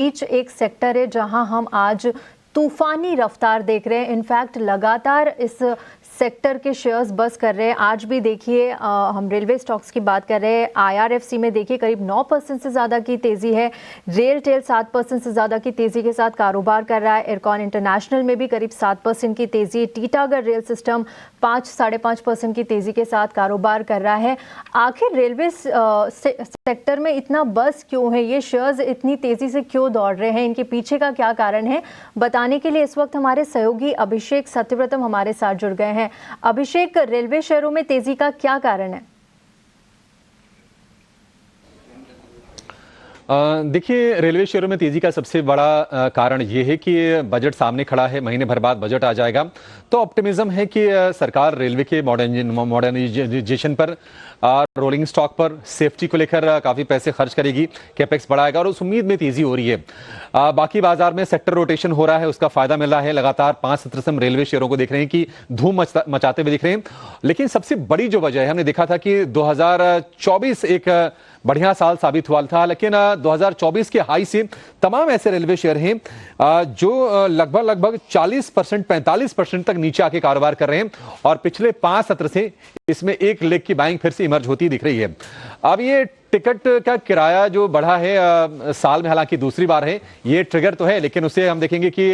बीच एक सेक्टर है जहां हम आज तूफानी रफ्तार देख रहे हैं। इनफैक्ट लगातार इस सेक्टर के शेयर्स बस कर रहे हैं। आज भी देखिए हम रेलवे स्टॉक्स की बात कर रहे हैं। आईआरएफसी में देखिए करीब 9% से ज़्यादा की तेज़ी है। रेलटेल 7% से ज़्यादा की तेज़ी के साथ कारोबार कर रहा है। इरकॉन इंटरनेशनल में भी करीब 7% की तेज़ी। टीटागढ़ रेल सिस्टम 5-5.5% की तेज़ी के साथ कारोबार कर रहा है। आखिर रेलवे सेक्टर में इतना बस क्यों है? ये शेयर्स इतनी तेज़ी से क्यों दौड़ रहे हैं? इनके पीछे का क्या कारण है? बताने के लिए इस वक्त हमारे सहयोगी अभिषेक सत्यव्रतम हमारे साथ जुड़ गए हैं। अभिषेक, रेलवे शेयरों में तेजी का क्या कारण है? देखिए, रेलवे शेयरों में तेजी का सबसे बड़ा कारण ये है कि बजट सामने खड़ा है। महीने भर बाद बजट आ जाएगा, तो ऑप्टिमिज्म है कि सरकार रेलवे के मॉडर्नाइजेशन पर, रोलिंग स्टॉक पर, सेफ्टी को लेकर काफी पैसे खर्च करेगी, कैपेक्स बढ़ाएगा और उस उम्मीद में तेजी हो रही है। बाकी बाजार में सेक्टर रोटेशन हो रहा है, उसका फायदा मिल रहा है। लगातार 5 सत्र से हम रेलवे शेयरों को देख रहे हैं कि धूम मचाते हुए दिख रहे हैं। लेकिन सबसे बड़ी जो वजह है, हमने देखा था कि 2024 एक बढ़िया साल साबित हुआ था, लेकिन 2024 के हाई से तमाम ऐसे रेलवे शेयर हैं जो लगभग 40%, 45% तक नीचे आके कारोबार कर रहे हैं और पिछले 5 सत्र से इसमें एक लेग की बाइंग फिर से इमर्ज होती दिख रही है। अब ये टिकट का किराया जो बढ़ा है साल में, हालांकि दूसरी बार है, ये ट्रिगर तो है, लेकिन उससे हम देखेंगे कि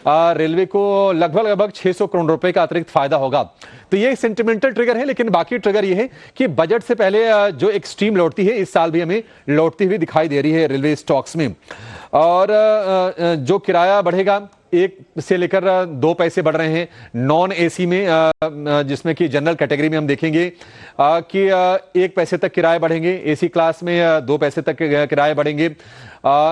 रेलवे को लगभग 600 करोड़ रुपए का अतिरिक्त फायदा होगा। तो ये सेंटिमेंटल ट्रिगर है, लेकिन बाकी ट्रिगर ये है कि बजट से पहले जो एक स्ट्रीम लौटती है, इस साल भी हमें लौटती हुई दिखाई दे रही है रेलवे स्टॉक्स में। और जो किराया बढ़ेगा, 1 से लेकर 2 पैसे बढ़ रहे हैं नॉन एसी में, जिसमें कि जनरल कैटेगरी में हम देखेंगे कि 1 पैसे तक किराए बढ़ेंगे। एसी क्लास में 2 पैसे तक किराए बढ़ेंगे।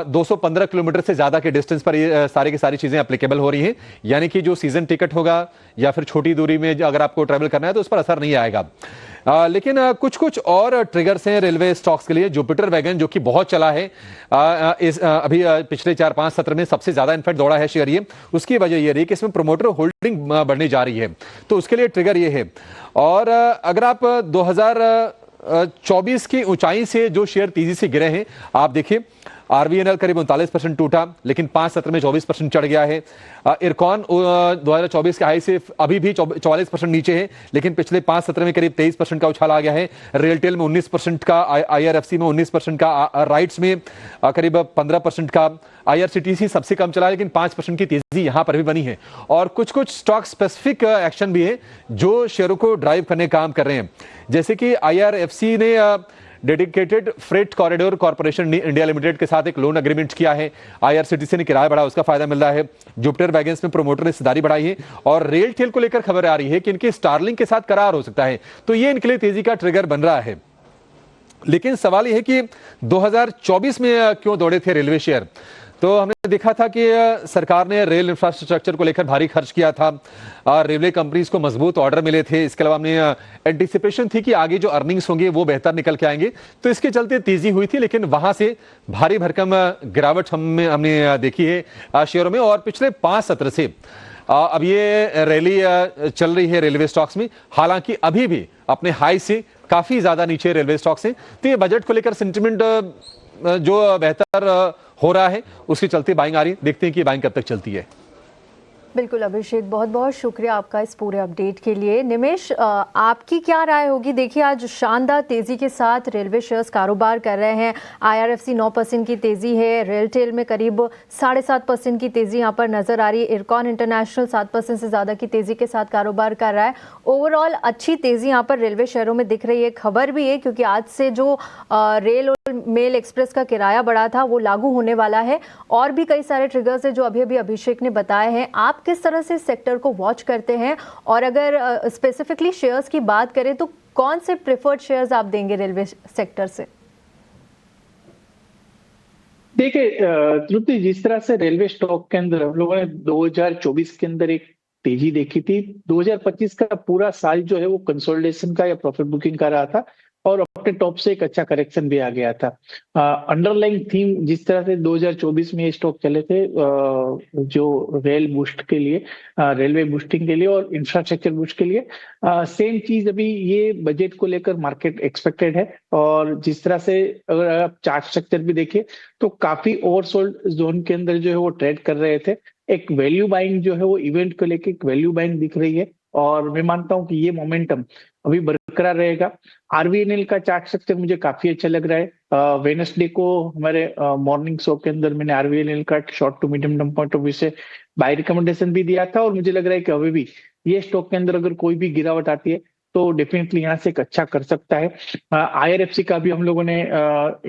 215 किलोमीटर से ज्यादा के डिस्टेंस पर ये सारी की सारी चीजें एप्लीकेबल हो रही हैं, यानी कि जो सीजन टिकट होगा या फिर छोटी दूरी में अगर आपको ट्रैवल करना है तो उस पर असर नहीं आएगा। लेकिन कुछ और ट्रिगर्स हैं रेलवे स्टॉक्स के लिए। जुपिटर वैगन जो कि बहुत चला है, अभी पिछले 4-5 सत्र में सबसे ज्यादा इनफैक्ट दौड़ा है शेयर ये। उसकी वजह ये रही कि इसमें प्रोमोटर होल्डिंग बढ़ने जा रही है, तो उसके लिए ट्रिगर ये है। और अगर आप 2024 की ऊंचाई से जो शेयर तेजी से गिरे हैं, आप देखिए आरवीएनएल करीब 39% टूटा, लेकिन 5 सत्र में 24% चढ़ गया है। इरकॉन 2024 के हाई से अभी भी 44% नीचे है, लेकिन पिछले 5 सत्र में करीब 23% का उछाल आ गया है। रेलटेल में 19% का, आईआरएफसी में 19% का, राइट्स में करीब 15% का, आईआरसीटीसी सबसे कम चला है, लेकिन 5% की तेजी यहां पर भी बनी है। और कुछ स्टॉक स्पेसिफिक एक्शन भी है जो शेयरों को ड्राइव करने का काम कर रहे हैं, जैसे कि आईआरएफसी ने dedicated freight corridor corporation India limited के साथ एक लोन एग्रीमेंट किया है। आईआरसीटीसी ने किराया बढ़ा, उसका फायदा मिल रहा है। जुपिटर वैगन्स में प्रोमोटर ने हिस्सेदारी बढ़ाई है और रेल टेल को लेकर खबर आ रही है कि इनके स्टारलिंक के साथ करार हो सकता है, तो ये इनके लिए तेजी का ट्रिगर बन रहा है। लेकिन सवाल यह है कि 2024 में क्यों दौड़े थे रेलवे शेयर? तो हमने देखा था कि सरकार ने रेल इंफ्रास्ट्रक्चर को लेकर भारी खर्च किया था, रेलवे कंपनीज को मजबूत ऑर्डर मिले थे। इसके अलावा हमने एंटिसिपेशन थी कि आगे जो अर्निंग्स होंगे वो बेहतर निकल के आएंगे, तो इसके चलते तेजी हुई थी। लेकिन वहां से भारी भरकम गिरावट हमने देखी है शेयरों में। और पिछले 5 सत्र से अब ये रैली चल रही है रेलवे स्टॉक्स में, हालांकि अभी भी अपने हाई से काफी ज्यादा नीचे रेलवे स्टॉक्स हैं। तो ये बजट को लेकर सेंटिमेंट जो बेहतर हो रहा है, उसके चलते बाइंग आ रही है। देखते हैं कि बाइंग कब तक चलती है। बिल्कुल अभिषेक, बहुत बहुत शुक्रिया आपका इस पूरे अपडेट के लिए। निमेश, आपकी क्या राय होगी? देखिए आज शानदार तेजी के साथ रेलवे शेयर्स कारोबार कर रहे हैं। आईआरएफसी 9% की तेजी है, रेलटेल में करीब 7.5% की तेजी यहाँ पर नजर आ रही है। इरकॉन इंटरनेशनल 7% से ज़्यादा की तेजी के साथ कारोबार कर रहा है। ओवरऑल अच्छी तेजी यहाँ पर रेलवे शेयरों में दिख रही है। खबर भी है क्योंकि आज से जो रेल और मेल एक्सप्रेस का किराया बढ़ा था वो लागू होने वाला है, और भी कई सारे ट्रिगर्स है जो अभी अभी अभिषेक ने बताए हैं। आप किस तरह से सेक्टर को वॉच करते हैं, और अगर स्पेसिफिकली शेयर्स की बात करें तो कौन से प्रेफर्ड शेयर्स आप देंगे रेलवे सेक्टर से? देखिए त्रुटि, जिस तरह से रेलवे स्टॉक के अंदर हम लोगों ने 2024 के अंदर एक तेजी देखी थी, 2025 का पूरा साल जो है वो कंसोलिडेशन का या प्रॉफिट बुकिंग का रहा था। और अपने टॉप से एक अच्छा करेक्शन भी आ गया था। अंडरलाइंग थीम जिस तरह से 2024 में ये स्टॉक चले थे, जो रेल बूस्ट के लिए, रेलवे बूस्टिंग के लिए और इंफ्रास्ट्रक्चर बूस्ट के लिए, सेम चीज अभी ये बजट को लेकर मार्केट एक्सपेक्टेड है। और जिस तरह से अगर आप चार्ट स्ट्रक्चर भी देखिए तो काफी ओवरसोल्ड जोन के अंदर जो है वो ट्रेड कर रहे थे। एक वैल्यू बाइंग जो है वो इवेंट को लेके एक वैल्यू बाइंग दिख रही है और मैं मानता हूं कि ये मोमेंटम अभी बरकरार रहेगा। आरवीएनएल का चार्ट स्ट्रक्चर मुझे काफी अच्छा लग रहा है। वेडनेसडे को हमारे मॉर्निंग शो के अंदर मैंने आरवीएनएल का short to medium term point of view से बाय रिकमेंडेशन भी दिया था और मुझे लग रहा है कि अभी भी ये स्टॉक के अंदर अगर कोई भी गिरावट आती है तो डेफिनेटली यहाँ से एक अच्छा कर सकता है। आईआरएफसी का भी हम लोगों ने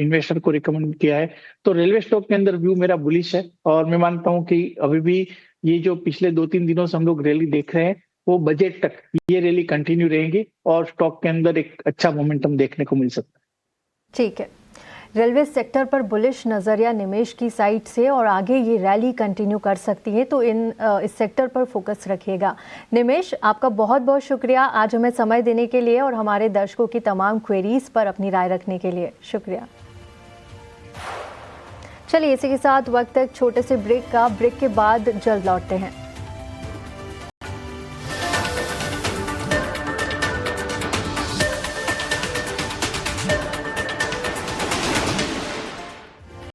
इन्वेस्टर को रिकमेंड किया है। तो रेलवे स्टॉक के अंदर व्यू मेरा बुलिश है और मैं मानता हूँ कि अभी भी ये जो पिछले 2-3 दिनों से हम लोग रैली देख रहे हैं वो बजट तक ये रैली कंटिन्यू रहेंगी और स्टॉक के अंदर एक अच्छा मोमेंटम देखने को मिल सकता है। ठीक है, रेलवे सेक्टर पर बुलिश नज़रिया निमेश की साइड से और आगे ये रैली कंटिन्यू कर सकती है, तो इस सेक्टर पर फोकस रखिएगा। निमेश, आपका बहुत बहुत शुक्रिया आज हमें समय देने के लिए और हमारे दर्शकों की तमाम क्वेरीज पर अपनी राय रखने के लिए। शुक्रिया। चलिए इसी के साथ वक्त एक छोटे से ब्रेक का, ब्रेक के बाद जल्द लौटते हैं।